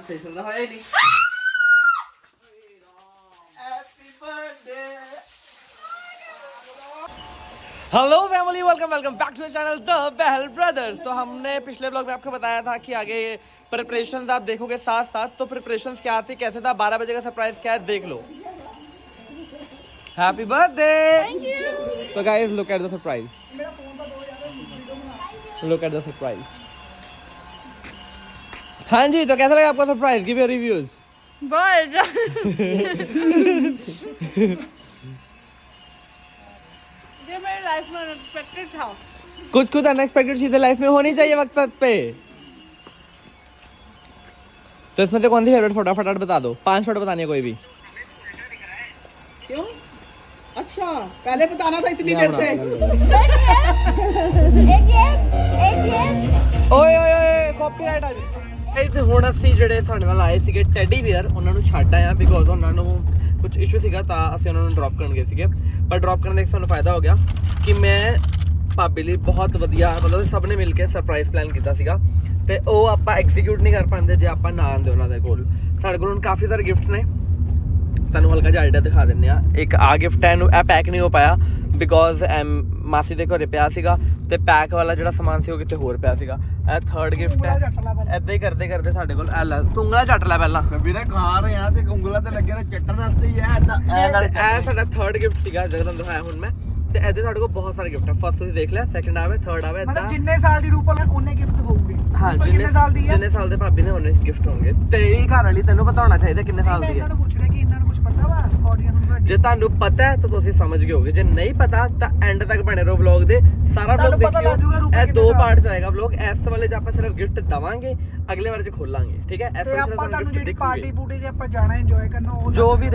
Facial ਦਾ ਹੋਇਆ ਹੀ ਨਹੀਂ। Hello family, welcome back to the channel the Bahl brothers. तो हमने पिछले ब्लॉग में आपको बताया था कि आगे प्रिपरेशंस आप देखोगे साथ साथ। तो प्रिपरेशंस क्या थी, कैसे था, 12 बजे का सरप्राइज क्या है देख लो। Happy birthday. तो guys look at the surprise, look at the surprise. हाँ जी, तो कैसा लगा आपका सरप्राइज? Give your reviews. ये मेरी लाइफ में अनएक्सपेक्टेड था। कुछ अनएक्सपेक्टेड चीजें लाइफ में होनी चाहिए वक्त पे। तो इसमें से कौन सी फेवरेट फोटो फटाफट बता दो। 5 फोटो बतानी है कोई भी। क्यों? अच्छा, पहले बताना था इतनी देर से। ਓਏ ਓਏ ਓਏ ਕਾਪੀਰਾਈਟ ਆ ਜੀ। ਇੱਥੇ ਹੁਣ ਅਸੀਂ ਜਿਹੜੇ ਸਾਡੇ ਨਾਲ ਆਏ ਸੀਗੇ ਟੈਡੀ ਬੀਅਰ, ਉਹਨਾਂ ਨੂੰ ਛੱਡ ਆਏ ਆ ਬਿਕੋਜ਼ ਉਹਨਾਂ ਨੂੰ ਕੁਝ ਇਸ਼ੂ ਸੀਗਾ, ਤਾਂ ਅਸੀਂ ਉਹਨਾਂ ਨੂੰ ਡ੍ਰੌਪ ਕਰਨ ਗਏ ਸੀਗੇ। ਪਰ ਡ੍ਰੌਪ ਕਰਨ ਦਾ ਇੱਕ ਸਾਨੂੰ ਫਾਇਦਾ ਹੋ ਗਿਆ ਕਿ ਮੈਂ ਭਾਬੀ ਲਈ ਬਹੁਤ ਵਧੀਆ, ਮਤਲਬ ਸਭ ਨੇ ਮਿਲ ਕੇ ਸਰਪ੍ਰਾਈਜ਼ ਪਲਾਨ ਕੀਤਾ ਸੀਗਾ, ਤੇ ਉਹ ਆਪਾਂ ਐਗਜ਼ੀਕਿਊਟ ਨਹੀਂ ਕਰ ਪਾਉਂਦੇ ਜੇ ਆਪਾਂ ਨਾ ਆਉਂਦੇ ਉਹਨਾਂ ਦੇ ਕੋਲ। ਸਾਡੇ ਕੋਲ ਹੁਣ ਕਾਫੀ ਸਾਰੇ ਗਿਫਟਸ ਨੇ, ਤੁਹਾਨੂੰ ਹਲਕਾ ਜਿਹਾ ਆਈਡੀਆ ਦਿਖਾ ਦਿੰਦੇ ਆ। ਇੱਕ ਆ ਗਿਫਟ ਹੈ, ਇਹਨੂੰ ਇਹ ਪੈਕ ਨਹੀਂ ਹੋ ਪਾਇਆ ਬਿਕੋਜ਼ ਮਾਸੀ ਦੇ ਘਰੇ ਪਿਆ ਸੀਗਾ, ਤੇ ਪੈਕ ਵਾਲਾ ਜਿਹੜਾ ਸਮਾਨ ਸੀ ਉਹ ਕਿਤੇ ਹੋਰ ਪਿਆ ਸੀਗਾ। ਇਹ ਥਰਡ ਗਿਫਟ ਹੈ। ਏਦਾਂ ਹੀ ਕਰਦੇ ਕਰਦੇ ਸਾਡੇ ਕੋਲ ਇਹ ਲੈ, ਤੂੰ ਉਂਗਲਾ ਚੱਟ ਲੈ ਪਹਿਲਾਂ। ਵੀਰੇ ਖਾ ਰਹੇ ਆ ਤੇ ਉਂਗਲਾਂ ਤੇ ਲੱਗੇ ਨੇ ਚੱਟਣ ਵਾਸਤੇ ਹੀ ਹੈ। ਇਹ ਸਾਡਾ ਥਰਡ ਗਿਫਟ ਸੀਗਾ ਜਿਹੜਾ ਤੁਹਾਨੂੰ ਦਿਖਾਇਆ ਹੁਣ ਮੈਂ, ਤੇ ਇਹਦੇ ਸਾਡੇ ਕੋਲ ਬਹੁਤ ਸਾਰੇ ਗਿਫਟ ਆ। ਫਸਟ ਤੁਸੀਂ ਦੇਖ ਲਿਆ, ਸੈਕੰਡ ਆਵੇ, ਥਰਡ ਆਵੇ, ਮਤਲਬ ਜਿੰਨੇ ਸਾਲ ਦੀ ਰੂਪਲ ਉਹਨੇ ਗਿਫਟ ਹੋਊਗੇ। ਹਾਂ, ਕਿੰਨੇ ਸਾਲ ਦੀ ਹੈ? ਜਿੰਨੇ ਸਾਲ ਦੇ ਭਾਬੀ ਨੇ ਉਹਨੇ ਗਿਫਟ ਹੋਣਗੇ। ਤੇਰੀ ਘਰ ਵਾਲੀ ਤੈਨੂੰ ਪਤਾ ਹੋਣਾ ਚਾਹੀਦਾ ਕਿੰਨੇ ਸਾਲ ਦੀ ਹੈ। ਇਹਨਾਂ ਨੂੰ ਪੁੱਛ ਰਿਹਾ ਕਿ ਇਹਨਾਂ ਨੂੰ ਕੁਝ ਪਤਾ ਵਾ ਆਡੀਅנס ਨੂੰ? ਜੇ ਤੁਹਾਨੂੰ ਪਤਾ ਹੈ ਤਾਂ ਤੁਸੀਂ ਸਮਝ ਗਏ ਹੋਗੇ, ਜੇ ਨਹੀਂ ਪਤਾ ਤਾਂ ਐਂਡ ਤੱਕ ਬਣੇ ਰਹੋ ਵਲੌਗ ਦੇ। ਸਾਰਾ ਵਲੌਗ ਦੇਖਿਓ, ਇਹ 2 ਪਾਰਟ ਚ ਆਏਗਾ ਵਲੌਗ। ਇਸ ਵਾਲੇ 'ਚ ਆਪਾਂ ਸਿਰਫ ਗਿਫਟ ਦਵਾਂਗੇ, ਅਗਲੇ ਵਾਲੇ 'ਚ ਖੋਲਾਂਗੇ, ਠੀਕ ਹੈ? ਇਸ ਵਾਲੇ ਆਪਾਂ ਤੁਹਾਨੂੰ ਜਿਹੜੀ ਪਾਰਟੀ ਪੂਟੀ ਜੇ ਆਪਾਂ ਜਾਣਾ ਇੰਜੋਏ ਕਰਨਾ, ਉਹ ਜੋ ਵੀ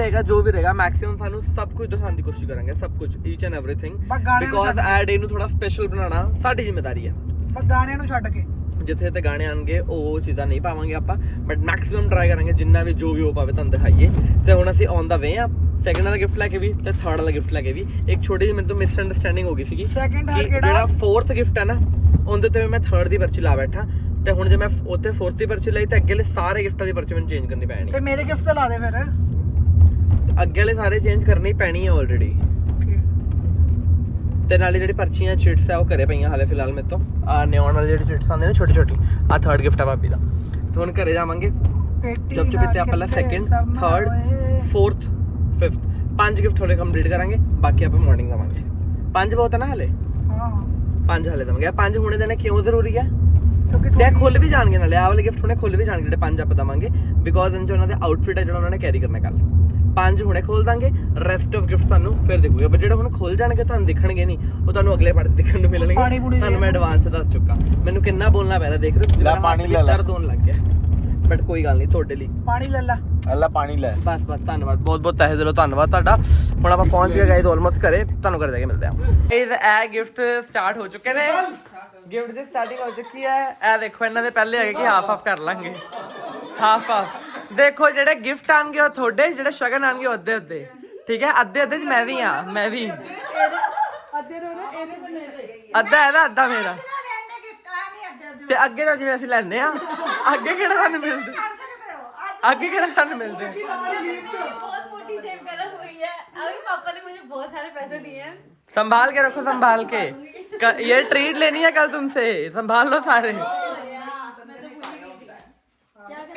ਰਹੇਗਾ ਮੈਕਸਿਮਮ ਸਾਨੂੰ ਸਭ ਕੁਝ ਦਿਖਾਉਣ ਦੀ ਕੋਸ਼ਿਸ਼ ਕਰਾਂਗੇ, ਸਭ ਕੁਝ, ਈਚ ਐਂਡ ਐਵਰੀਥਿੰਗ, ਬਿਕੋਜ਼ ਇਹ ਡੇ ਨੂੰ ਥੋੜਾ ਸਪੈਸ਼ਲ ਬਣਾਉਣਾ ਸਾਡੀ ਜ਼ਿੰਮੇਵਾਰੀ ਹੈ। ਬਸ ਗਾਣਿਆਂ ਨੂੰ ਛੱਡ ਕੇ ਜਿੱਥੇ ਤੇ ਗਾਣੇ ਆਣਗੇ ਉਹ ਚੀਜ਼ਾਂ ਨਹੀਂ ਪਾਵਾਂਗੇ ਆਪਾਂ, ਬਟ ਮੈਕਸਿਮਮ ਟਰਾਈ ਕਰਾਂਗੇ ਜਿੰਨਾ ਵੀ ਜੋ ਵੀ ਹੋ ਪਾਵੇ ਤੁਹਾਨੂੰ ਦਿਖਾਈਏ। ਤੇ ਹੁਣ ਅਸੀਂ ਔਨ ਦਾ ਵੇ ਆ, ਸੈਕਿੰਡ ਵਾਲਾ ਗਿਫਟ ਲੈ ਕੇ ਵੀ ਤੇ ਥਰਡ ਵਾਲਾ ਗਿਫਟ ਲੈ ਕੇ ਵੀ। ਇੱਕ ਛੋਟੀ ਜਿਹੀ ਮੈਨੂੰ ਤੋਂ ਮਿਸ ਅੰਡਰਸਟੈਂਡਿੰਗ ਹੋ ਗਈ ਸੀਗੀ। ਜਿਹੜਾ ਫੋਰਥ ਗਿਫਟ ਹੈ ਨਾ, ਉਹਦੇ ਤੇ ਮੈਂ ਥਰਡ ਦੀ ਪਰਚੀ ਲਾ ਬੈਠਾ, ਤੇ ਹੁਣ ਜੇ ਮੈਂ ਉੱਥੇ ਫੋਰਥ ਦੀ ਪਰਚੀ ਲਈ ਤਾਂ ਅੱਗੇ ਵਾਲੇ ਸਾਰੇ ਗਿਫਟਾਂ ਦੀ ਪਰਚੀ ਮੈਨੂੰ ਚੇਂਜ ਕਰਨੀ ਪੈਣੀ। ਤੇ ਮੇਰੇ ਗਿਫਟ ਤੇ ਲਾ ਦੇ ਫਿਰ। ਅੱਗੇ ਵਾਲੇ ਸਾਰੇ ਚੇਂਜ ਕਰਨੀ ਪੈਣੀ ਹੈ ਆਲਰੇਡੀ। ਤੇ ਨਾਲੇ ਜਿਹੜੀ ਪਰਚੀਆਂ ਚਿਟਸ ਆ ਉਹ ਘਰੇ ਪਈਆਂ ਹਾਲੇ ਫਿਲਹਾਲ ਮੇਰੇ ਤੋਂ। ਆ ਨਿਆਉਣ ਵਾਲੀ ਜਿਹੜੀ ਚਿਟਸ ਆਉਂਦੇ ਨੇ ਛੋਟੀ ਛੋਟੀ, ਆ ਥਰਡ ਗਿਫਟ ਆ ਭਾਬੀ ਦਾ। ਤੇ ਹੁਣ ਘਰੇ ਜਾਵਾਂਗੇ, ਚੁੱਪ ਚੁਪੀਤੇ ਆਪਾਂ ਪਹਿਲਾਂ second, third, fourth, fifth 5 gift ਹੋਲੇ ਕੰਪਲੀਟ ਕਰਾਂਗੇ। ਬਾਕੀ ਆਪਾਂ ਮਾਰਨਿੰਗ ਦਵਾਂਗੇ। 5 ਬਹੁਤ ਹੈ ਨਾ ਹਲੇ? ਹਾਂ 5 ਹਲੇ ਦਵਾਂਗੇ। 5 ਹੁਣੇ ਦੇਣੇ ਕਿਉਂ ਜ਼ਰੂਰੀ ਹੈ? ਤੇ ਖੁੱਲ ਵੀ ਜਾਣਗੇ, ਨਾਲੇ ਆਹ ਵਾਲੇ ਗਿਫਟ ਹੁਣੇ ਖੁੱਲ ਵੀ ਜਾਣਗੇ ਜਿਹੜੇ 5 ਆਪਾਂ ਦਵਾਂਗੇ, ਬਿਕੋਜ਼ ਇਹਨਾਂ 'ਚ ਉਹਨਾਂ ਦੇ ਆਊਟਫਿਟ ਹੈ ਜਿਹੜਾ ਉਹਨਾਂ ਨੇ ਕੈਰੀ ਕਰਨਾ ਕੱਲ। 5 ਹੁਣੇ ਖੋਲ ਦਾਂਗੇ, ਰੈਸਟ ਆਫ ਗਿਫਟ ਤੁਹਾਨੂੰ ਫਿਰ ਦੇਖੂਗੇ। ਬਟ ਜਿਹੜੇ ਹੁਣ ਖੋਲ ਜਾਣਗੇ ਤੁਹਾਨੂੰ ਦਿਖਣਗੇ ਨਹੀਂ, ਉਹ ਤੁਹਾਨੂੰ ਅਗਲੇ ਪਾਰਟ ਦੇਖਣ ਨੂੰ ਮਿਲਣਗੇ। ਤੁਹਾਨੂੰ ਮੈਂ ਐਡਵਾਂਸ ਦੱਸ ਚੁੱਕਾ, ਮੈਨੂੰ ਕਿੰਨਾ ਬੋਲਣਾ ਪੈਦਾ ਦੇਖ ਰਹੇ ਹੋ। ਪਾਣੀ ਲੈ ਲੈ, ਦਰਦ ਹੋਣ ਲੱਗ ਗਿਆ, ਬਟ ਕੋਈ ਗੱਲ ਨਹੀਂ, ਤੁਹਾਡੇ ਲਈ ਪਾਣੀ ਲੈ ਲੈ। ਅੱਲਾ ਪਾਣੀ ਲੈ। ਬਸ ਧੰਨਵਾਦ, ਬਹੁਤ ਬਹੁਤ ਤਹਿ ਦਿਲੋਂ ਧੰਨਵਾਦ ਤੁਹਾਡਾ। ਹੁਣ ਆਪਾਂ ਪਹੁੰਚ ਗਏ ਗਾਇਜ਼ ਆਲਮੋਸਟ ਘਰੇ, ਤੁਹਾਨੂੰ ਘਰੇ ਜਾ ਕੇ ਮਿਲਦੇ ਹਾਂ। ਇਹ ਗਿਫਟ ਸਟਾਰਟ ਹੋ ਚੁੱਕੇ ਨੇ, ਗਿਫਟ ਦੀ ਸਟਾਰਟਿੰਗ ਹੋ ਚੁੱਕੀ ਹੈ। ਇਹ ਦੇਖੋ ਇਹਨਾਂ ਦੇ ਪਹਿਲੇ ਹੈਗੇ ਕਿ ਹਾਫ ਕਰ ਲਾਂਗੇ, ਹਾਫ। ਦੇਖੋ ਜਿਹੜੇ ਗਿਫਟ ਆਣਗੇ ਉਹ ਤੁਹਾਡੇ, ਜਿਹੜੇ ਸ਼ਗਨ ਆਣਗੇ ਉਹ ਅੱਧੇ ਅੱਧੇ, ਠੀਕ ਹੈ? ਅੱਧੇ ਅੱਧੇ ਚ ਮੈਂ ਵੀ ਆ, ਮੈਂ ਵੀ ਅੱਧਾ ਇਹਦਾ ਅੱਧਾ ਮੇਰਾ। ਤੇ ਅੱਗੇ ਤਾਂ ਜਿਵੇਂ ਅਸੀਂ ਲੈਂਦੇ ਆ, ਅੱਗੇ ਕਿਹੜਾ ਸਾਨੂੰ ਮਿਲਦੇ, ਅੱਗੇ ਕਿਹੜਾ ਸਾਨੂੰ ਮਿਲਦੇ। बहुत मोटी जेब गलत हुई है। अभी पापा ने मुझे बहुत सारे पैसे दिए हैं। संभाल के रखो, संभाल के। ये ट्रीट लेनी है कल तुमसे, संभाल लो सारे।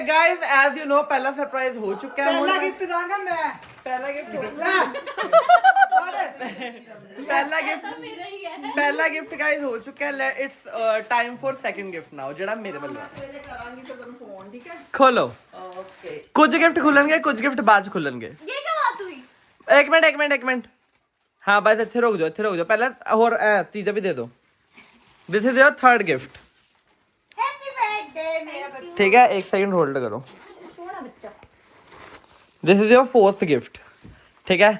गाइस एज यू नो पहला सरप्राइज हो चुका है। पहला गिफ्ट दांगा मैं, पहला गिफ्ट ले पहला गिफ्ट मेरा ही है। पहला गिफ्ट गाइस हो चुका है। It's time for second gift now, जेड़ा मेरे ਵੱਲੋਂ करांगी तो तन्नू फोन, ठीक है? खोलो। ओके, कुछ गिफ्ट खुलणगे, कुछ गिफ्ट बाद खुलणगे। ये क्या बात हुई? एक मिनट हाँ बस ਇੱਥੇ ਰੁਕ ਜਾਓ ਪਹਿਲਾਂ। ਹੋਰ ਤੀਜਾ ਵੀ ਦੇ ਦਿਓ। This is your third gift, happy birthday मेरा बच्चा। ठीक है? एक सेकंड होल्ड करो। सोना बच्चा। This is your fourth gift, ठीक है?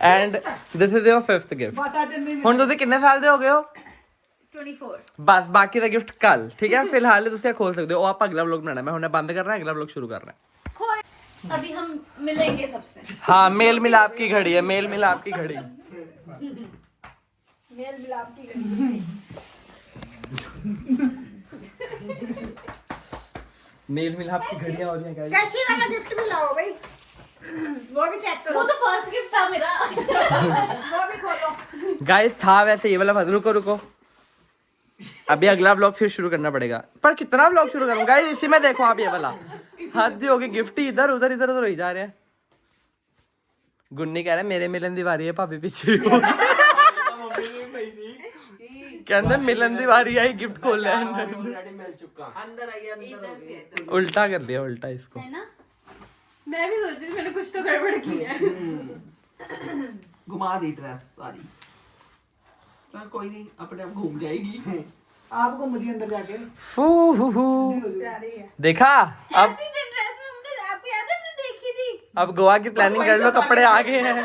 And this is your fifth gift. बस आज नहीं ਹੁਣ ਤੁਸੀਂ ਕਿੰਨੇ ਸਾਲ ਦੇ ਹੋ ਗਏ ਹੋ? 24। ਬਸ ਬਾਕੀ ਦਾ ਗਿਫਟ ਕੱਲ, ਠੀਕ ਹੈ? ਫਿਲਹਾਲ ਤੁਸੀਂ ਖੋਲ ਸਕਦੇ ਹੋ। ਉਹ ਆਪਾਂ ਅਗਲਾ ਵਲੌਗ ਬਣਾਉਣਾ, ਮੈਂ ਹੁਣ ਬੰਦ ਕਰਨਾ, ਅਗਲਾ ਵਲੌਗ ਸ਼ੁਰੂ ਕਰਨਾ। अभी हम मिलेंगे सबसे। हाँ, मेल मिलाप की घड़ी है, मेल मिलाप की घड़ी। मेल मिलाप की घड़ी। नेल मिलाप की घड़ियां हो रही हैं गाइस। कैशी वाला गिफ्ट भी लाओ भाई, वो भी चेक वो करो, तो फर्स्ट गिफ्ट था मेरा। वो भी खोलो। गाइस था वैसे ये वाला, रुको रुको, अभी अगला व्लॉग फिर शुरू करना पड़ेगा। पर कितना व्लॉग शुरू करूं गाइस, इसी में देखो आप, ये वाला हद हो गई, गिफ्ट ही इधर उधर इधर उधर हो ही जा रहे हैं। गुन्नी कह रहा है मेरे मिलन दी वारी है, भाभी पीछे कहंदे मिलन दी वारी आई, गिफ्ट खोल लिया ऑलरेडी मिल चुका। अंदर आइए, अंदर इधर से इधर। उल्टा कर दिया, उल्टा इसको। है ना, मैं भी सोच रही मैंने कुछ तो गड़बड़ की है। घुमा दी ड्रेस सारी, चल कोई नहीं, अपने आप घूम जाएगी। आप घूम रही अंदर जाके, फू हू हू। प्यारी है। देखा अब ऐसी ड्रेस में हमने, आपको याद है हमने देखी थी। अब गोवा की प्लानिंग कर लो, कपड़े आ गए हैं,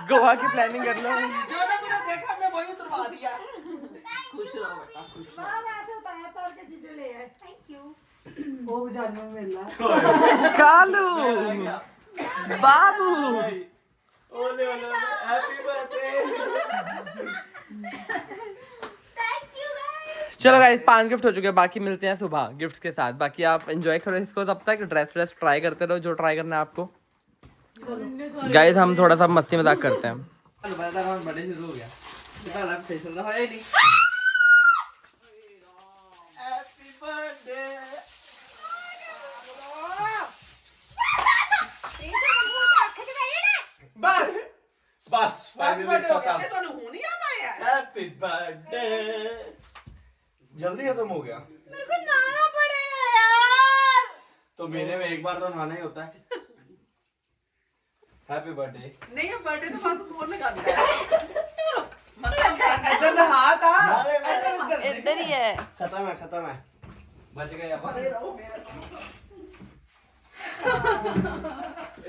गोवा की प्लानिंग कर लो। जो ना मैंने देखा मैं वही उतरवा दिया। खुश रहो बेटा, खुश रहो। बाहर ऐसे उतारा तो और क्या चीजें ले आए। Thank you. वो जाने में मिल रहा। कालू बाबू ओले ओले happy birthday. Thank you guys. चलो गाइस 5 गिफ्ट हो चुके हैं, बाकी मिलते हैं सुबह गिफ्ट्स के साथ। बाकी आप एंजॉय करो इसको, तब तक ड्रेस ट्राई करते रहो जो ट्राई करना है आपको। गाइस हम थोड़ा सा मस्ती मजाक करते हैं। बर्थडे शुरू हो गया, हैप्पी बर्थडे। बस बस फाइनली खत्म। ਤੁਹਾਨੂੰ ਹੁਣ याद आया? Happy birthday. जल्दी खत्म हो गया। मेरे को नहाना पड़ेगा यार। तो महीने में एक बार तो नहाना ही होता है। Happy birthday. नहीं ये बर्थडे तो बात दूर लगा दिया। तू रुक, मतलब इधर नहा था, इधर ही है। खत्म है बच गए अब।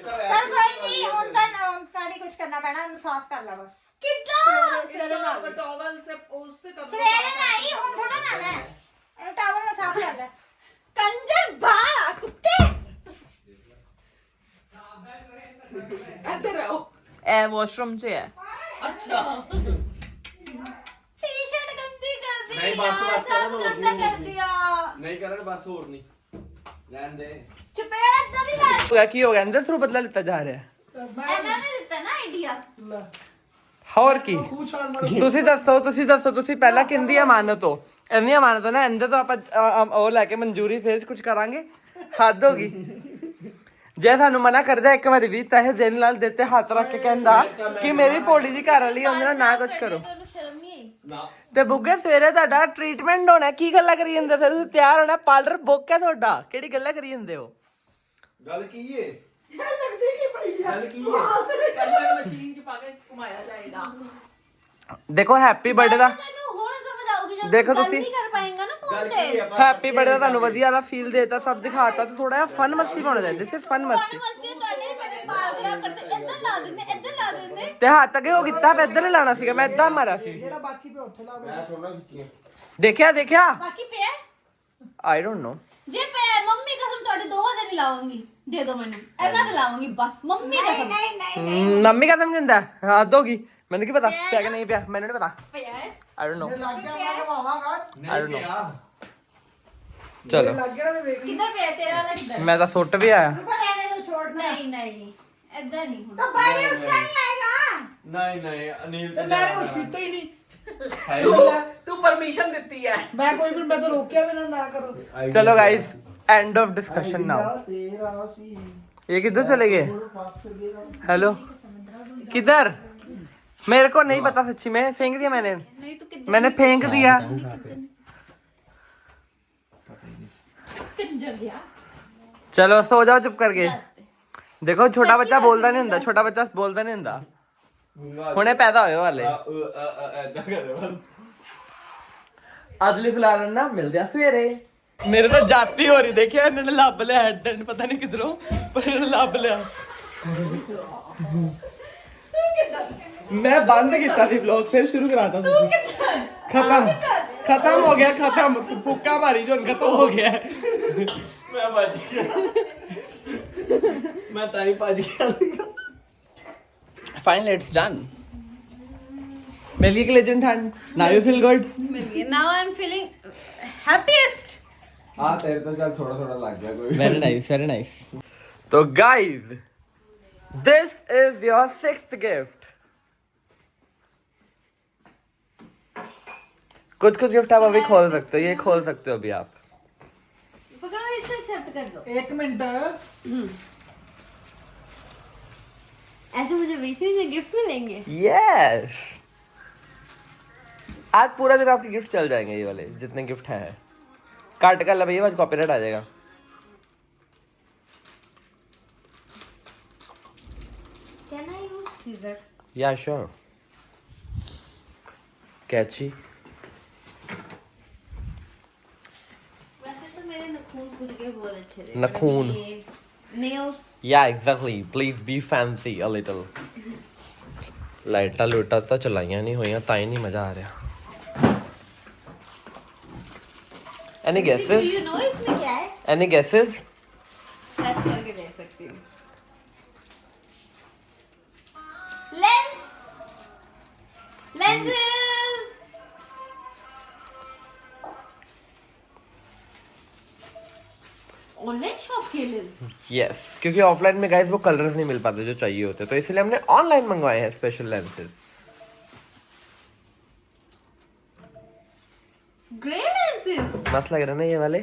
चल कोई नहीं, ਹੁਣ ਤਾਂ ਨਹੀਂ ਕੁਝ ਕਰਨਾ ਪੈਣਾ, ਉਹਨੂੰ ਸਾਫ਼ ਕਰ ਲੈ ਬਸ। कितना ਸਵੇਰੇ ਨਾਲ टॉवल से उससे कर ਸਵੇਰੇ ਨਹੀਂ, ਹੁਣ ਥੋੜਾ ਨਹਾਣਾ ਹੈ, ਇਹਨੂੰ ਟਾਵਲ ਨਾਲ ਸਾਫ਼ ਕਰ ਲੈ। कंजर बाहर आ कुत्ते। इधर आओ। ए वॉशरूम से है। अच्छा टी-शर्ट गंदी कर दी नहीं, बस यार, बस सब करो, गंदा कर दिया। नहीं कर रहे बस और नहीं रहने दे। चुपेड़ा जल्दी ला। ਕੀ ਹੋ ਗਿਆ, ਅੰਦਰ ਥਰੂ ਬਦਲਾ ਲਿੱਤਾ ਜਾ ਰਿਹਾ ਹੈ। ਇਹਨਾਂ ਨੇ ਦਿੱਤਾ ਨਾ ਆਈਡੀਆ। ਹੋਰ ਕੀ ਤੁਸੀਂ ਦੱਸੋ ਤੁਸੀਂ ਪਹਿਲਾਂ ਕਿੰਦੀ ਅਮਾਨਤ ਹੋ, ਇੰਨੀ ਅਮਾਨਤ ਹੋ ਨਾ, ਇਹਦੇ ਤੋਂ ਆਪਾਂ ਉਹ ਲੈ ਕੇ ਮਨਜ਼ੂਰੀ ਫੇਰ ਕੁਝ ਕਰਾਂਗੇ, ਹੱਦ ਹੋ ਗਈ। ਜੇ ਸਾਨੂੰ ਮਨਾ ਕਰਦਾ ਇੱਕ ਵਾਰੀ ਵੀ ਤਾਂ ਇਹ ਦਿਨ ਨਾਲ ਦਿੱਤੇ ਹੱਥ ਰੱਖ ਕੇ ਕਹਿੰਦਾ ਕਿ ਮੇਰੀ ਭੋਲੀ ਦੀ ਘਰ ਵਾਲੀ ਉਹਦੇ ਨਾਲ ਨਾ ਕੁਝ ਕਰੋ। ਤੁਹਾਨੂੰ ਸ਼ਰਮ ਨਹੀਂ ਆਈ? ना ਤੇ ਬੁੱਗੇ ਸਵੇਰੇ ਤੁਹਾਡਾ ਟ੍ਰੀਟਮੈਂਟ ਹੋਣਾ, ਕੀ ਗੱਲਾਂ ਕਰੀ ਜਾਂਦੇ, ਫਿਰ ਤੁਸੀਂ ਤਿਆਰ ਹੋਣਾ, ਪਾਰਲਰ ਬੁੱਕ ਹੈ ਤੁਹਾਡਾ, ਕਿਹੜੀ ਗੱਲਾਂ ਕਰੀ ਜਾਂਦੇ ਹੋ। गल की है लगती की पड़ी है, गल की है। कलर मशीन च पा के घुमाया जाएगा। ਦੇਖੋ ਹੈਪੀ ਬਰਥਡੇ ਦਾ, ਤੈਨੂੰ ਹੁਣ ਸਮਝ ਆਊਗੀ ਜਦ ਦੇਖੋ ਤੂੰ ਗੱਲ ਤੁਸੀਂ। ਨਹੀਂ ਕਰ ਪਾਏਗਾ ਨਾ गल ਫੋਨ की ਤੇ। है ਹੈਪੀ ਬਰਥਡੇ ਦਾ ਤੁਹਾਨੂੰ ਵਧੀਆ ਵਾਲਾ ਫੀਲ ਦੇਤਾ, ਸਭ ਦਿਖਾਤਾ, ਤੇ ਥੋੜਾ ਜਿਹਾ ਫਨ ਮਸਤੀ ਹੋਣਾ ਚਾਹੀਦਾ। ਦਿਸ ਇਜ਼ ਫਨ ਮਸਤੀ। ਮਸਤੀ ਤੁਹਾਡੇ ਮੇਰੇ ਬਾਲ ਖਰਾਬ ਕਰਦੇ, ਇੱਧਰ ਲਾ ਦਿੰਦੇ, ਇੱਧਰ ਲਾ ਦਿੰਦੇ। ਤੇ ਹੱਥ ਅੱਗੇ ਉਹ ਕੀਤਾ, ਮੈਂ ਇੱਧਰ ਹੀ ਲਾਣਾ ਸੀਗਾ, ਮੈਂ ਏਦਾਂ ਮਾਰਿਆ ਸੀ। ਜਿਹੜਾ ਬਾਕੀ ਪੇ ਉੱਥੇ ਲਾ ਦੋ। मैं छोड़ना खींची ਦੇਖਿਆ ਬਾਕੀ ਪਿਆ ਆਈ ਡੋਨਟ ਨੋ। ਜੇ ਪਿਆ ਮੰਮੀ ਕਸਮ ਤੁਹਾਡੇ ਦੋਵਾਂ ਦੇ ਨਹੀਂ ਲਾਵਾਂਗੀ, ਦੇ ਦੋ ਮੈਨੂੰ, ਇਹਨਾਂ ਤੇ ਲਾਵਾਂਗੀ ਬਸ, ਮੰਮੀ ਕਸਮ। ਮੰਮੀ ਕਾ ਸਮਝ ਹੁੰਦਾ ਹੱਦ ਹੋ ਗਈ, ਮੈਨੂੰ ਕੀ ਪਤਾ ਪਿਆ ਕਿ ਨਹੀਂ ਪਿਆ, ਮੈਨੂੰ ਨਹੀਂ ਪਤਾ, ਪਿਆ ਹੈ। I don't know. ਲੱਗ ਗਿਆ ਮੈਂ ਘੁਮਾਵਾਂਗਾ। I don't know. नहीं ਚਲੋ ਲੱਗ ਗਿਆ ਨਾ ਮੈਂ ਵੇਖ ਲਈ। ਕਿੱਧਰ ਪਿਆ ਤੇਰਾ ਵਾਲਾ ਕਿੱਧਰ? ਮੈਂ ਤਾਂ ਸੁੱਟ ਵੀ ਆਇਆ। पर रहने दो, छोड़ दो। ਨਹੀਂ ਨਹੀਂ ਏਦਾਂ ਨਹੀਂ ਹੁੰਦਾ। तो बर्थडे उसका नहीं आएगा। नहीं अनिल ਤੇ ਮੈਂ ਕੁਝ ਕੀਤਾ ਹੀ ਨਹੀਂ। है ਤੂੰ ਪਰਮਿਸ਼ਨ ਦਿੱਤੀ ਹੈ। ਮੈਂ ਕੋਈ ਵੀ, ਮੈਂ ਤਾਂ ਰੋਕਿਆ ਵੀ ਨਾ ਕਰੋ। चलो guys end of discussion now. ये किधर चले गए? हेलो किधर? मेरे को नहीं पता सच्ची में, फेंक दिया मैंने ਨਹੀਂ ਤੂੰ ਕਿੱਧਰ मैंने फेंक दिया। ਕੰਜਰ ਗਿਆ। चलो सो जाओ चुप करके। ਦੱਸ ਦੇ। देखो छोटा बच्चा बोलता नहीं ਹੁੰਦਾ, छोटा बच्चा बोलता नहीं ਹੁੰਦਾ, ਹੁਣੇ ਪੈਦਾ ਹੋਏ ਵਾਲੇ। ਅੱਜ ਲਈ ਫਿਲਹਾਲ ਨਾ ਮਿਲਦੇ ਆ ਸਵੇਰੇ। ਮੇਰੇ ਤਾਂ ਜਾਤੀ ਹੋ ਰਹੀ, ਦੇਖਿਆ ਇਹਨਾਂ ਨੇ ਲੱਭ ਲਿਆ ਹੈਡ, ਪਤਾ ਨਹੀਂ ਕਿਧਰੋਂ, ਪਰ ਇਹਨਾਂ ਨੇ ਲੱਭ ਲਿਆ। ਮੈਂ ਬੰਦ ਕੀਤਾ ਸੀ ਵਲੌਗ, ਫਿਰ ਸ਼ੁਰੂ ਕਰਾਤਾ ਤੁਸੀਂ। खत्म हो गया, खत्म फुक्का मारी जो खत्म हो गया। मैं बच गया मैं ताई भज गया Finally it's done. मिल गई legend hand, now you feel good. मिल गई। Now I am feeling happiest. हाँ तेरे तो चल थोड़ा थोड़ा लग गया कोई। Very nice, very nice. तो guys, this is your 6th gift. कुछ कुछ गिफ्ट आप अभी खोल सकते हो, ये खोल सकते हो अभी आप। पकड़ो, इसको एक्सेप्ट कर लो। 1 मिनट। ऐसे मुझे बीच में गिफ्ट मिलेंगे। यस, आज पूरा दिन आपके गिफ्ट चल जाएंगे, ये वाले जितने गिफ्ट हैं। काट कर ला भैया, आज कॉपीराइट आ जाएगा। Can I use scissor? Yeah sure. कैची। वैसे तो मेरे नखून खुद के बहुत अच्छे थे। नखून? Nails. Yeah exactly, please be fancy a little. लाइटा लूटा तो चलाइया नहीं हुई, ताई नहीं मजा आ रहा। Any Do guesses? you know इसमें क्या है? Any guesses? सर्च करके ले सकती हूँ। लेंस। लेंसेज। ऑनलाइन शॉप के लेंस। Yes, क्योंकि ऑफलाइन में गाइस वो कलर्स नहीं मिल पाते जो चाहिए होते, तो इसलिए हमने ऑनलाइन मंगवाए हैं स्पेशल लेंसेज। Grey lenses. मस्त लग रहा है ना ये वाले?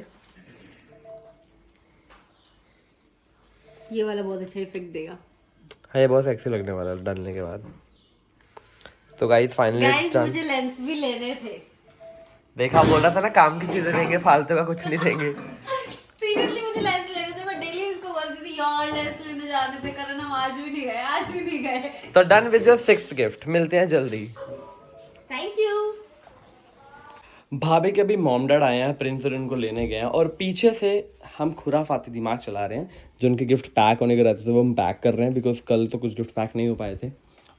ये वाला बहुत अच्छा इफेक्ट देगा। हाँ, ये बहुत सेक्सी लगने वाला है डालने के बाद। तो guys finally it's guys done. मुझे लेंस भी लेने थे। देखा, बोल रहा था ना काम की चीजें देंगे, फालतू का कुछ नहीं देंगे। सीरियसली मुझे लेंस लेने थे, मैं डेली इसको बोलती थी यार लेंस लेने जाने थे, करण हम आज भी नहीं गए, आज भी नहीं गए। तो done with your 6th gift, मिलते हैं जल्दी। Thank you. भाभी के अभी मॉम डैड आए हैं, प्रिंस और उनको लेने गए हैं, और पीछे से हम खुराफाती दिमाग चला रहे हैं। जो उनके गिफ्ट पैक होने के रहते थे वो हम पैक कर रहे हैं, बिकॉज कल तो कुछ गिफ्ट पैक नहीं हो पाए थे।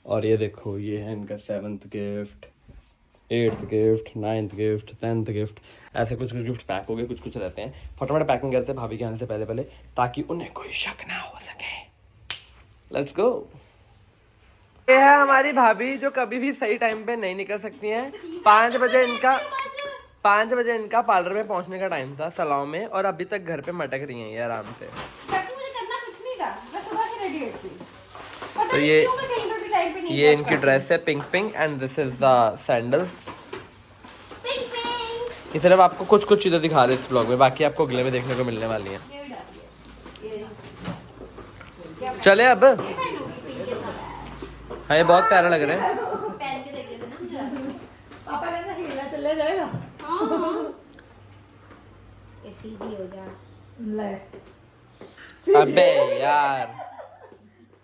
और ये देखो, ये है इनका 7th gift, 8th gift, 9th gift, 10th gift, ऐसे कुछ कुछ गिफ्ट पैक हो गए, कुछ कुछ रहते हैं। फटाफट पैकिंग करते हैं भाभी के आने से पहले पहले, ताकि उन्हें कोई शक ना हो सके। Let's go. ये है हमारी भाभी, जो कभी भी सही टाइम पे नहीं निकल सकती हैं। 5 बजे इनका पार्लर में पहुंचने का टाइम था सलाव में, और अभी तक घर पे मटक रही हैं ये आराम से। मुझे करना कुछ नहीं था, मैं सुबह से रेडी रहती हूँ। तो ये इनकी ड्रेस है pink pink, and this is the sandals. ये सिर्फ आपको कुछ कुछ चीजें दिखा रहे हैं इस ब्लॉग में, बाकी आपको अगले में देखने को मिलने वाली हैं। चले अब। हाँ, ये बहुत प्यारा लग रहा है। पहन के देख लेते ना मुझे। पापा ने तो हिलना चले जाएगा। ये सीधी हो जा। ले। अबे यार,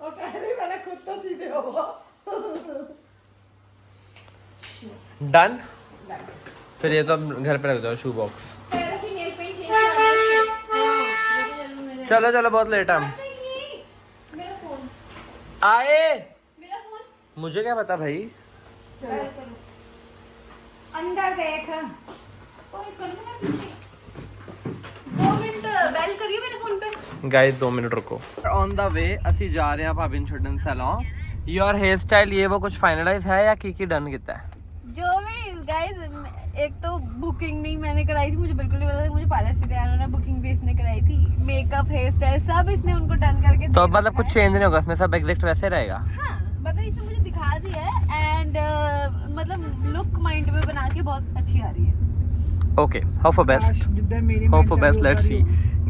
और कह रही मैंने खुद तो सीधे हो। डन। फिर ये तो अब घर पे रख दो शू बॉक्स। पैरों की नेल पेंट चेंज करना है। चलो चलो, बहुत लेट है हम। मेरा फोन। आए, मेरा फोन। मुझे क्या पता भाई। अंदर देख। 2 मिनट बेल करियो मेरे फोन पे। गाइस 2 मिनट रुको। ऑन द वे ਅਸੀਂ ਜਾ ਰਹੇ ਹਾਂ ਭਾਬੀ ਨੂੰ ਛੱਡਣ ਸੈਲੂਨ। योर हेयर स्टाइल ये वो कुछ फाइनलाइज है या की डन कितना है? जो भी गाइस, एक तो बुकिंग नहीं मैंने कराई थी, मुझे बिल्कुल नहीं पता था, मुझे पार्लर से तैयार होना, बुकिंग भी इसने कराई थी, मेकअप हेयर स्टाइल सब इसने उनको डन करके तो दे मतलब रखा कुछ चेंज नहीं होगा इसमें, सब एग्जैक्ट वैसे रहेगा? हाँ, मतलब इसने मुझे दिखा दिया है, एंड मतलब लुक माइंड में बना के बहुत अच्छी आ रही है। Okay, hope for best, hope for best, let's see.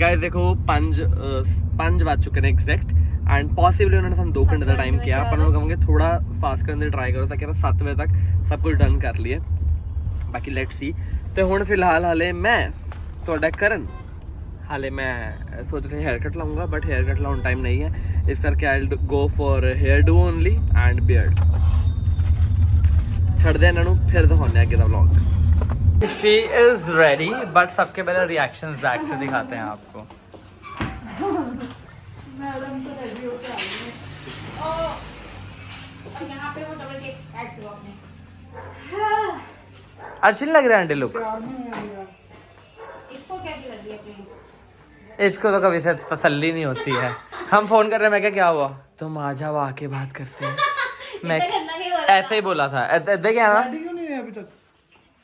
Guys देखो 5 ਵੱਜ ਚੁੱਕੇ ਨੇ ਐਗਜ਼ੈਕਟ, ਐਂਡ ਪੋਸੀਬਲੀ ਉਹਨਾਂ ਨੇ ਸਾਨੂੰ 2 ਘੰਟੇ ਦਾ ਟਾਈਮ ਕਿਹਾ, ਪਰ ਉਹਨਾਂ ਨੂੰ ਕਹਾਂਗੇ ਥੋੜਾ ਫਾਸਟ ਕਰਨ ਦੀ ਟਰਾਈ ਕਰੋ ਤਾਂ ਕਿ ਆਪਾਂ 7 ਵਜੇ ਤੱਕ ਸਭ ਕੁਝ ਡਨ ਕਰ ਲਈਏ। ਬਾਕੀ ਲੈਟਸ ਸੀ। ਤੇ ਹੁਣ ਫਿਲਹਾਲ ਹਾਲੇ ਮੈਂ ਤੁਹਾਡਾ ਕਰਨ, ਹਾਲੇ ਮੈਂ ਸੋਚਿਆ ਸੀ हेयर कट ਲਾਉਂਗਾ, ਬਟ हेयर कट ਲਾਉਣ ਟਾਈਮ ਨਹੀਂ ਹੈ, ਇਸ ਕਰਕੇ I will go for hairdo only and beard. ਛੱਡਦੇ ਇਹਨਾਂ ਨੂੰ, ਫਿਰ ਦਿਖਾਉਂਦੇ ਅੱਗੇ ਦਾ vlog. She is ready, but सबके पहले रिएक्शंस बैक से दिखाते हैं आपको। मैडम तो रेडी होके आई है। और यहाँ पे वो डबल केक ऐड किया आपने। अच्छी नहीं लग रहा है आंटी लुक? प्यार नहीं है यार। इसको कैसी लग रही है अपनी? इसको तो कभी से तसल्ली नहीं होती है। हम फोन कर रहे हैं, मैं क्या हुआ, तुम आ जाओ आके बात करते हैं। मैं इतना गंदा नहीं हो रहा ऐसे ही बोला था, देखिए ना। रेडी क्यों नहीं है अभी तक?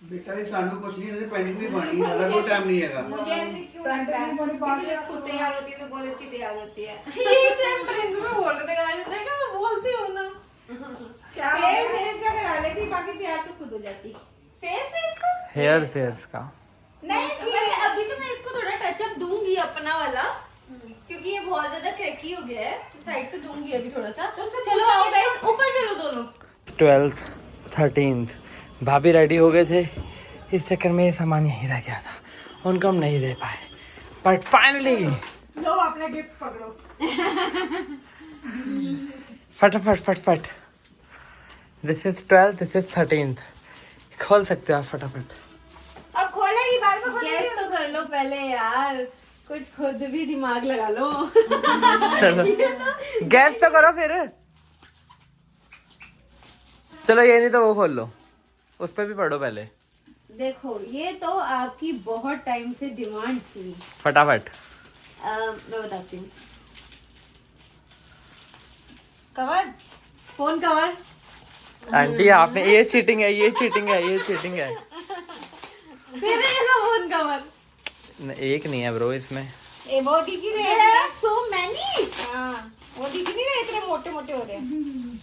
बेटा ये सानू कुछ नहीं है पैनिक भी पानी है ज्यादा कोई टाइम नहीं है मुझे ऐसे क्यों लगता है कि जब खुद तैयार होती है तो बहुत अच्छी तैयार होती है। ये सेम प्रिंस में बोल रहे थे गाइस, देखा मैं बोलती हूं ना। क्या फेस का करा लेती, बाकी तैयार तो खुद हो जाती। फेस का हेयर्स का नहीं वैसे अभी तो मैं इसको थोड़ा टचअप दूंगी अपना वाला, क्योंकि ये बहुत ज्यादा क्रैकी हो गया है, तो साइड से दूंगी अभी थोड़ा सा। चलो आओ गाइस ऊपर चलो दोनों। 12th 13th भाभी रेडी हो गए थे, इस चक्कर में ये सामान यहीं रह गया था, उनको हम नहीं दे पाए, बट फाइनली लो अपना गिफ्ट पकड़ो। फटाफट फटाफट। This is 12th, this is 13th। खोल सकते हो आप फटाफट। अब खोलेगी बाद में गैस तो कर लो पहले यार, कुछ खुद भी दिमाग लगा लो। चलो गैस तो करो फिर। चलो ये नहीं तो वो खोल लो, उस पर भी पढ़ो पहले। देखो ये तो आपकी बहुत टाइम से डिमांड थी। फटाफट। मैं बताती हूँ। Cover phone cover. आंटी आपने, ये चीटिंग है, ये चीटिंग है, ये चीटिंग है। फिर ऐसा फोन कवर। एक नहीं है ब्रो इसमें। ए वो दिख ही रहे हैं। So many. हाँ वो दिख नहीं रहे, इतने मोटे मोटे हो रहे हैं।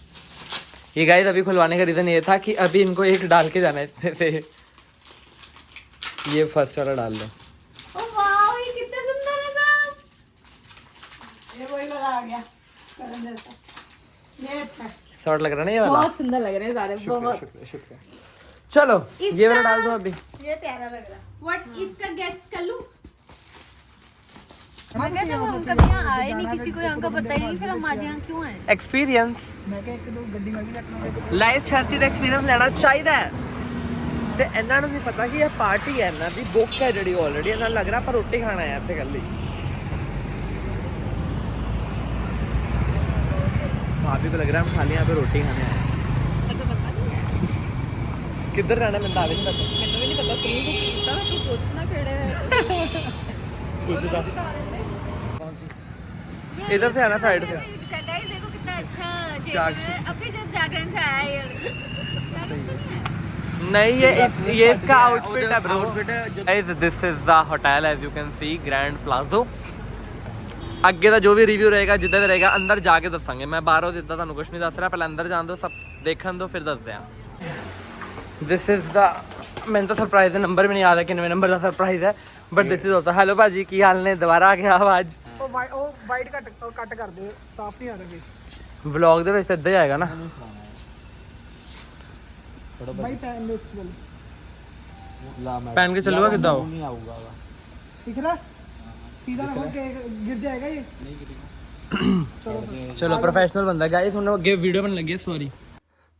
ये गाइस अभी खुलवाने का रीजन ये था कि अभी इनको एक डाल के जाना है इसमें से। ये फर्स्ट वाला डाल दो। ओ वाओ ये कितना सुंदर है सब। ये वही वाला आ गया करंदर का। ये अच्छा है। शॉर्ट लग रहा है ना ये वाला। बहुत सुंदर लग रहे हैं सारे, बहुत। शुक्रिया शुक्रिया। चलो ये वाला डाल दो अभी। ये प्यारा लग रहा है। व्हाट इसका गेस कर लूं? मैं कहता हूँ हम कभी यहाँ आए नहीं, किसी को यहाँ का पता ही नहीं, फिर हम आज यहाँ क्यों आए? एक्सपीरियंस ਲਾਈਫ 'ਚ ਹਰ ਚੀਜ਼ ਦਾ ਐਕਸਪੀਰੀਅੰਸ ਲੈਣਾ ਚਾਹੀਦਾ ਹੈ ਤੇ ਇਹਨਾਂ ਨੂੰ ਵੀ ਪਤਾ ਕਿ ਇਹ ਪਾਰਟੀ ਹੈ ਇਹਨਾਂ ਦੀ, ਬੁੱਕ ਹੈ ਜਿਹੜੀ ਆਲਰੇਡੀ, ਇਹਨਾਂ ਨੂੰ ਲੱਗ ਰਿਹਾ ਆਪਾਂ ਰੋਟੀ ਖਾਣਾ ਹੈ ਇੱਥੇ ਕੱਲੀ। भाभी को लग रहा है हम खाली यहाँ पे रोटी खाने आए। किधर रहना है? मैं दावे नहीं पता, ਮੈਨੂੰ ਵੀ ਨਹੀਂ ਪਤਾ ਤੂੰ ਕੀਤਾ ਤੂੰ ਪੁੱਛਣਾ ਕਿਹੜੇ पूछता कौन सी? इधर से आना, साइड से। गाइस देखो कितना अच्छा जाग- अभी जब जागरण से आया ये। नहीं ये इसका आउटफिट है bro. Guys this is the hotel as you can see, Grand Plaza. ਅੱਗੇ ਦਾ ਜੋ ਵੀ ਰਿਵਿਊ ਰਹੇਗਾ, ਜਿੱਦਾਂ ਵੀ ਰਹੇਗਾ, ਅੰਦਰ ਜਾ ਕੇ ਦੱਸਾਂਗੇ। ਮੈਂ ਬਾਹਰੋਂ ਜਿੱਦਾਂ ਤੁਹਾਨੂੰ ਕੁਝ ਨਹੀਂ ਦੱਸ ਰਿਹਾ, ਪਹਿਲਾਂ ਅੰਦਰ ਜਾਣ ਦਿਓ, ਸਭ ਦੇਖਣ ਦਿਓ, ਫਿਰ ਦੱਸਦੇ ਹਾਂ। ਦਿਸ ਇਜ਼ ਦਾ, ਮੈਨੂੰ ਤਾਂ ਸਰਪ੍ਰਾਈਜ਼ ਦਾ ਨੰਬਰ ਵੀ ਨਹੀਂ ਯਾਦ ਹੈ ਕਿੰਨੇ ਨੰਬਰ ਦਾ ਸਰਪ੍ਰਾਈਜ਼ ਹੈ, but this is also. Hello ਭਾਜੀ, ਕੀ ਹਾਲ ਨੇ? ਦੁਬਾਰਾ ਆ ਗਿਆ ਆਵਾਜ਼। ਉਹ ਵਾਈਟ ਕੱਟ ਕਰ ਦਿਓ, ਸਾਫ਼ ਨਹੀਂ ਆ ਰਿਹਾ ਫੇਸ। ਵਲੌਗ ਦੇ ਵਿੱਚ ਇੱਦਾਂ ਹੀ ਆਏਗਾ ਨਾ। ਬਾਈ ਟਾਈਮ ਵੇਸਟ ਪਹਿਨ ਕੇ ਚੱਲੂਗਾ ਕਿੱਦਾਂ ਉਹ? दिख रहा सीधा ना होके गिर जाएगा ये। चलो प्रोफेशनल बंदा गाइस, हम लोग वीडियो बनने लगी है, सॉरी।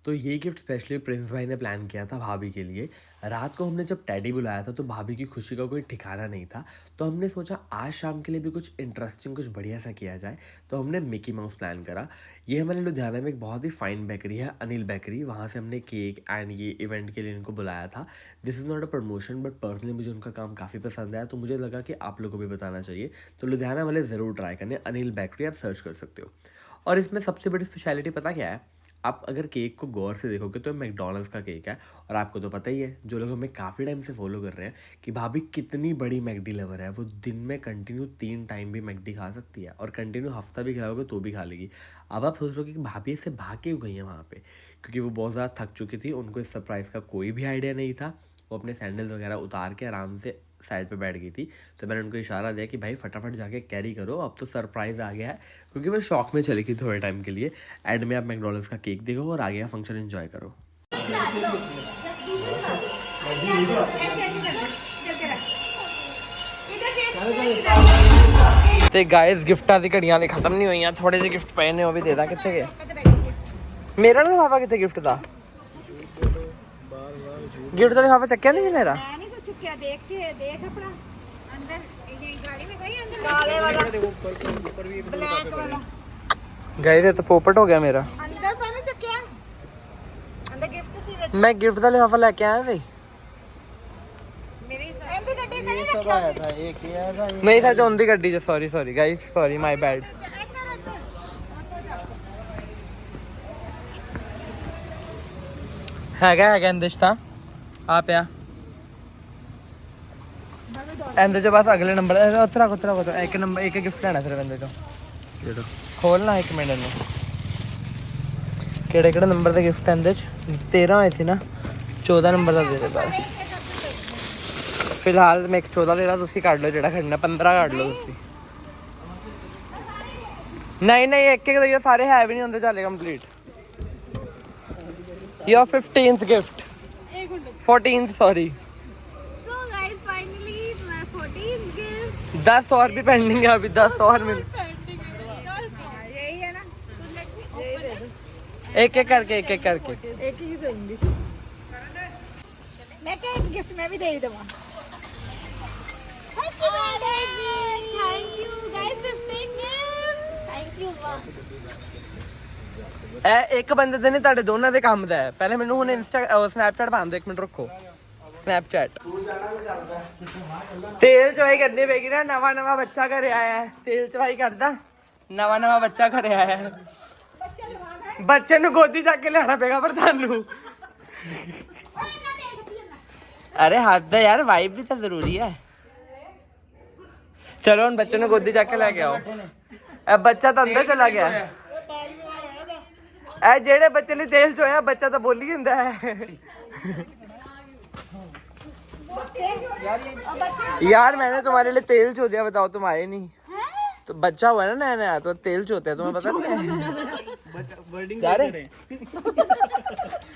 तो ये गिफ्ट स्पेशली प्रिंस भाई ने प्लान किया था भाभी के लिए। रात को हमने जब टैडी बुलाया था तो भाभी की खुशी का कोई ठिकाना नहीं था, तो हमने सोचा आज शाम के लिए भी कुछ इंटरेस्टिंग, कुछ बढ़िया सा किया जाए। तो हमने मिकी माउस प्लान करा। ये हमारे लुधियाना में एक बहुत ही फाइन बेकरी है, अनिल बेकरी, वहाँ से हमने केक एंड ये इवेंट के लिए इनको बुलाया था। This is not a promotion, but personally मुझे उनका काम काफ़ी पसंद आया, तो मुझे लगा कि आप लोगों को भी बताना चाहिए। तो लुधियाना वाले ज़रूर ट्राई करने, अनिल बेकरी आप सर्च कर सकते हो। और इसमें सबसे बड़ी स्पेशलिटी पता क्या है? आप अगर केक को गौर से देखोगे तो मैकडॉनल्ड्स का केक है, और आपको तो पता ही है, जो लोग हमें काफ़ी टाइम से फॉलो कर रहे हैं, कि भाभी कितनी बड़ी मैकडी लवर है। वो दिन में कंटिन्यू 3 टाइम भी मैकडी खा सकती है, और कंटिन्यू हफ्ता भी खिलाओगे तो भी खा लेगी। अब आप सोच रहे हो कि भाभी इससे भाग क्यों गई है वहाँ पे, क्योंकि वो बहुत ज़्यादा थक चुकी थी, उनको इस सरप्राइज़ का कोई भी आइडिया नहीं था। वो अपने सैंडल्स वगैरह उतार के आराम से साइड पे बैठ गई थी। तो मैंने उनको इशारा दिया कि भाई फटाफट जाके कैरी करो, अब तो सरप्राइज़ आ गया है, क्योंकि वो शॉक में चली गई थोड़े टाइम के लिए। एंड में आप मैकडॉनल्ड्स का केक देखो और आगे का फंक्शन एंजॉय करो। ਤੇ ਗਾਇਸ ਗਿਫਟਾਂ ਦੀ ਘੜੀਆਂ ਨੇ ਖਤਮ ਨਹੀਂ ਹੋਈਆਂ, ਥੋੜੇ ਜਿਹੇ ਗਿਫਟ ਪਏ ਨੇ, ਉਹ ਵੀ ਦੇ ਦਾਂ। ਕਿੱਥੇ ਗਏ ਮੇਰਾ ਲਿਫਾਫਾ? ਕਿੱਥੇ ਗਿਫਟ ਦਾ? ਗਿਫਟ ਦਾ ਲਿਫਾਫਾ ਚੱਕਿਆ ਨਹੀਂ ਮੇਰਾ। मैं नहीं तो चुकिया, देख के देख अपना अंदर ये गाड़ी में गई अंदर काले वाला ब्लैक वाला ਗਾਇਸ ਇਹ ਤਾਂ ਪੋਪਟ ਹੋ ਗਿਆ ਮੇਰਾ। अंदर तो नहीं चुकिया, अंदर गिफ्ट सी रही ਮੈਂ ਗਿਫਟ ਦਾ ਲਿਫਾਫਾ ਲੈ ਕੇ ਆਇਆ ਸੀ। मेरी एंदी गड्डी से नहीं रखा था एक ही आया था। ਨਹੀਂ ਤਾਂ ਚੋਂਦੀ ਗੱਡੀ 'ਚ। Sorry guys, sorry my bad. ਹੈਗਾ ਇੰਦਿਸ਼ ਤਾਂ ਆ ਪਿਆ। ਇਹਦੇ ਚੋਂ ਬਸ ਅਗਲੇ ਨੰਬਰ ਉਤਰਾ ਇੱਕ ਨੰਬਰ ਇੱਕ ਗਿਫਟ ਲੈਣਾ ਫਿਰ ਇਹਦੇ ਚੋਂ ਜਿਹੜਾ ਖੋਲਣਾ 1 ਮਿੰਟ ਨੂੰ ਕਿਹੜੇ ਨੰਬਰ ਦੇ ਗਿਫਟ ਇਹਦੇ ਚ 13 ਹੋਏ ਸੀ ਨਾ 14 ਨੰਬਰ ਦਾ ਦੇ ਦੇ ਬਸ ਫਿਲਹਾਲ ਮੈਂ 14 ਦੇ ਦਾਂ ਤੁਸੀਂ ਕੱਢ ਲਓ ਜਿਹੜਾ ਖੜਨਾ 15 ਕੱਢ ਲਓ ਤੁਸੀਂ ਨਹੀਂ ਇੱਕ ਦਈਓ ਸਾਰੇ ਹੈ ਵੀ ਨਹੀਂ ਹੁੰਦੇ ਚੱਲੇ complete your 15th gift 14th sorry So guys, finally my 14th gift. 10 और भी पेंडिंग है अभी 10 और मिल यही है ना So let me open it. एक करके एक ही दूंगी मैं क्या एक गिफ्ट मैं भी दे ही दूंगा Happy birthday! Thank you guys, 15 gift. Thank you ma. ਇਹ ਇੱਕ ਬੰਦੇ ਦੇ ਨਹੀਂ ਤੁਹਾਡੇ ਦੋਨਾਂ ਦੇ ਕੰਮ ਦਾ ਹੈ ਪਹਿਲੇ ਮੈਨੂੰ ਹੁਣ ਸਨੈਪਚੈਟ ਪਾਉਣ ਦਿਓ 1 ਮਿੰਟ ਰੁਕੋ ਸਨੈਪਚੈਟ ਤੇਲ ਚਵਾਈ ਕਰਨੀ ਪੈਗੀ ਨਾ ਨਵਾਂ ਬੱਚਾ ਘਰੇ ਆਇਆ ਹੈ ਤੇਲ ਚਵਾਈ ਕਰਦਾ ਨਵਾਂ ਬੱਚਾ ਘਰੇ ਆਇਆ ਹੈ ਬੱਚੇ ਨੂੰ ਗੋਦੀ ਚੱਕ ਕੇ ਲਿਆਣਾ ਪੈਗਾ ਪਰ ਤੁਹਾਨੂੰ ਅਰੇ ਹੱਦ ਦਾ ਯਾਰ ਵਾਈਬ ਵੀ ਤਾਂ ਜ਼ਰੂਰੀ ਹੈ ਚਲੋ ਹੁਣ ਬੱਚੇ ਨੂੰ ਗੋਦੀ ਚੱਕ ਕੇ ਲੈ ਕੇ ਆਓ ਇਹ ਬੱਚਾ ਤਾਂ ਅੰਦਰ ਚਲਾ ਗਿਆ ਇਹ ਜਿਹੜੇ ਬੱਚੇ ਲਈ ਤੇਲ ਚੋਇਆ ਬੱਚਾ ਤਾਂ ਬੋਲੀ ਜਾਂਦਾ ਹੈ यार मैंने तुम्हारे लिए तेल चो दिया बताओ तुम आए नहीं तो बच्चा हुआ ना नया तो तेल चोते हैं तुम्हें पता नहीं जा रहे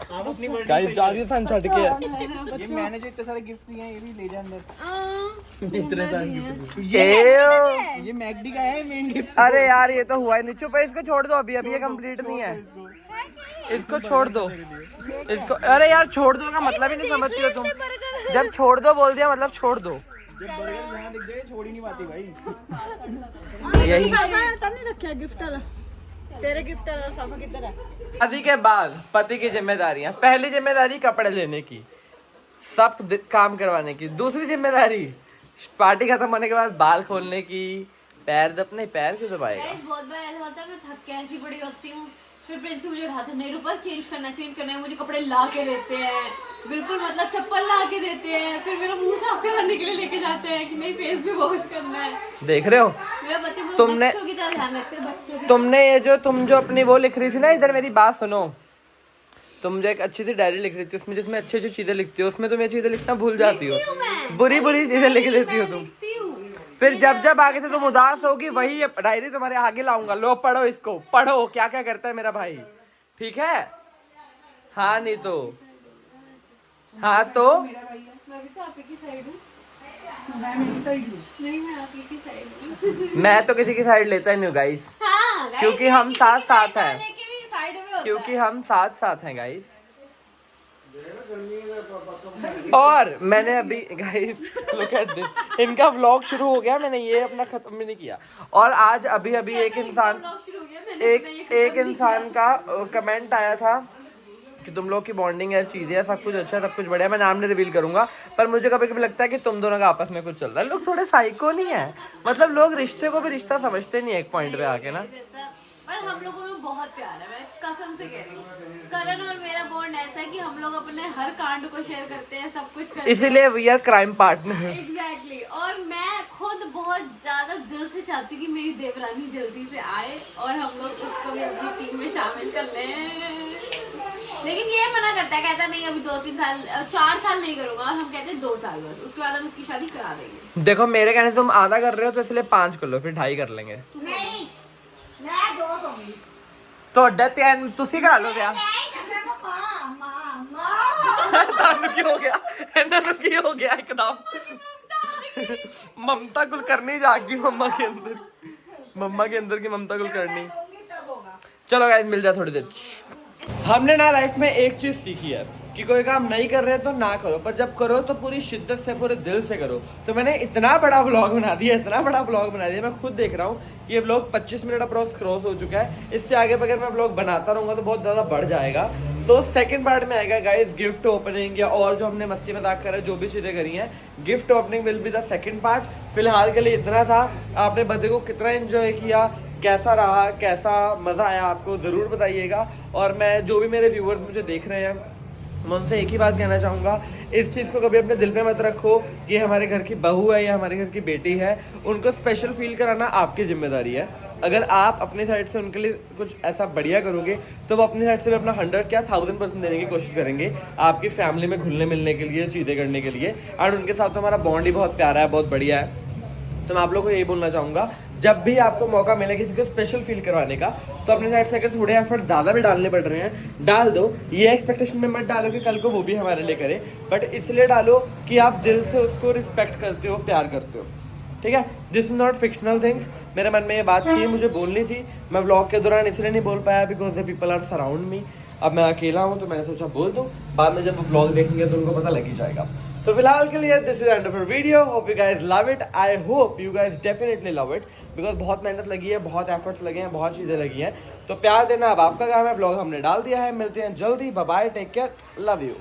आप अपनी गाइस जा रही सन छट के ये मैंने जो इतने सारे गिफ्ट दिए हैं ये भी ले जा अंदर इतने सारे गिफ्ट ये मैगडी का है मेन गिफ्ट अरे यार ये तो हुआ ही नहीं चुप है इसको छोड़ दो अभी ये कंप्लीट नहीं है इसको छोड़ दो इसको अरे यार छोड़ दो का मतलब ही नहीं समझती हो तुम जब छोड़ दो बोल दिया मतलब छोड़ दो जब बर्गर यहाँ दिख जाए छोड़ ही नहीं पाती भाई यही तब नहीं रखा गिफ्ट वाला तेरे गिफ्ट वाला साफा किधर है शादी के बाद पति की जिम्मेदारियां पहली जिम्मेदारी कपड़े लेने की सब काम करवाने की दूसरी जिम्मेदारी पार्टी खत्म होने के बाद बाल खोलने की पैर अपने पैर क्यों दबाएगा Guys, बहुत बार ऐसा होता है मैं थक के ऐसी पड़ी होती हूँ फिर प्रिंस मुझे उठाते नहीं रूपा चेंज करना है मुझे कपड़े ला के देते हैं बिल्कुल मतलब चप्पल ला के देते हैं फिर मेरा मुंह साफ कराने के लिए लेके जाते हैं कि नहीं फेस भी वॉश करना है देख रहे हो मेरा पति तुमने- बच्चों की तरह ध्यान रखते हैं बच्चों की तुमने ये जो तुम जो अपनी वो लिख रही थी ना इधर मेरी बात सुनो तुम जो एक अच्छी सी डायरी लिख रही थी उसमें जिसमें अच्छी अच्छी चीजें लिखती हो उसमें तुम ये चीजें लिखना भूल जाती हो लिखती हूँ मैं। बुरी चीजें लिख देती हो तुम लिखती हूँ फिर जब आगे से तुम उदास होगी वही डायरी तुम्हारे आगे लाऊंगा लो पढ़ो इसको पढ़ो क्या क्या करता है मेरा भाई ठीक है हाँ नहीं तो हाँ तो मैं भी तो आप ही की साइड हूँ नहीं मैं आप ही की साइड हूँ मैं तो किसी की साइड लेता ही नहीं हूँ गाइस हाँ guys, क्योंकि हम किसी साथ की साथ side हैं। वाले की भी साइड में होता क्योंकि है। हम साथ हैं गाइस और मैंने अभी गाइस लुक एट दिस इनका व्लॉग शुरू हो गया मैंने ये अपना खत्म भी नहीं किया और आज अभी एक इंसान vlog शुरू हो गया, मैंने अपना ये खत्म एक नहीं इंसान का कमेंट आया था कि तुम लोग की बॉन्डिंग है चीज़ें है सब कुछ अच्छा सब कुछ बढ़िया मैं नाम नहीं रिवील करूंगा पर मुझे कभी कभी लगता है कि तुम दोनों का आपस में कुछ चल रहा है लोग थोड़े साइको नहीं है मतलब लोग रिश्ते को भी रिश्ता समझते नहीं है एक पॉइंट पे आके ना देता। पर हम लोगों में बहुत प्यार है मैं कसम से कह रही हूँ करण और मेरा बॉन्ड ऐसा है कि हम लोग अपने हर कांड को शेयर करते हैं सब कुछ करते हैं इसीलिए we are crime partner exactly और मैं खुद बहुत ज्यादा दिल से चाहती हूँ कि मेरी देवरानी जल्दी से आए और हम लोग उसको भी अपनी टीम में शामिल कर लें लेकिन ये मना करता है कहता नहीं अभी 2-3 साल 4 साल नहीं करूंगा और हम कहते हैं 2 साल बस उसके बाद हम इसकी शादी करा देंगे देखो मेरे कहने से तुम आधा कर रहे हो तो इसलिए 5 कर लो फिर 2.5 कर लेंगे नहीं मैं 2 कहूंगी ਤੁਹਾਡਾ ਧਿਆਨ ਤੁਸੀਂ ਕਰਾ ਲਓ ਵਿਆਹ ਤੁਹਾਨੂੰ ਕੀ ਹੋ ਗਿਆ ਇਹਨਾਂ ਨੂੰ ਕੀ ਹੋ ਗਿਆ ਇੱਕਦਮ ममता कुल करनी जागी मम्मा के अंदर की ममता कुल करनी चलो गाइस मिल जाए थोड़ी देर हमने ना लाइफ में एक चीज सीखी है कि कोई काम नहीं कर रहे तो ना करो पर जब करो तो पूरी शिद्दत से पूरे दिल से करो तो मैंने इतना बड़ा व्लॉग बना दिया मैं खुद देख रहा हूँ कि ये व्लॉग 25 मिनट अप्रोक्स क्रॉस हो चुका है इससे आगे अगर मैं व्लॉग बनाता रहूँगा तो बहुत ज़्यादा बढ़ जाएगा तो सेकंड पार्ट में आएगा गाइस गिफ्ट ओपनिंग या और जो हमने मस्ती मजाक करा जो भी चीज़ें करी हैं gift opening will be the second part फिलहाल के लिए इतना था आपने बर्थडे को कितना एंजॉय किया कैसा रहा कैसा मज़ा आया आपको ज़रूर बताइएगा और मैं जो भी मेरे व्यूअर्स मुझे देख रहे हैं मैं उनसे एक ही बात कहना चाहूँगा, इस चीज़ को कभी अपने दिल पे मत रखो कि ये हमारे घर की बहू है या हमारे घर की बेटी है। उनको स्पेशल फील कराना आपकी जिम्मेदारी है। अगर आप अपने साइड से उनके लिए कुछ ऐसा बढ़िया करोगे तो वो अपनी साइड से भी अपना 100 क्या 1000% देने की कोशिश करेंगे आपकी फैमिली में घुलने मिलने के लिए, चीज़ें करने के लिए। एंड उनके साथ तो हमारा बॉन्ड ही बहुत प्यारा है, बहुत बढ़िया है। तो मैं आप लोगों को यही बोलना चाहूँगा, जब भी आपको मौका मिले किसी को स्पेशल फील करवाने का, तो अपने साइड से अगर थोड़े एफर्ट ज़्यादा भी डालने पड़ रहे हैं, डाल दो। ये एक्सपेक्टेशन में मत डालो कि कल को वो भी हमारे लिए करे, बट इसलिए डालो कि आप दिल से उसको रिस्पेक्ट करते हो, प्यार करते हो। ठीक है, this is not fictional things. मेरे मन में ये बात थी, मुझे बोलनी थी। मैं व्लॉग के दौरान इसलिए नहीं बोल पाया because the people are surround me. अब मैं अकेला हूँ तो मैंने सोचा बोल दूँ, बाद में जब वो व्लॉग देखेंगे तो उनको पता लग ही जाएगा। तो फिलहाल के लिए this is end of our video. Hope you guys love it. I hope you guys definitely love it because बहुत मेहनत लगी है, बहुत एफर्ट्स लगे हैं, बहुत चीज़ें लगी हैं। तो प्यार देना अब आपका काम है। व्लॉग हमने डाल दिया है। मिलते हैं जल्दी। Bye bye, take care, love you.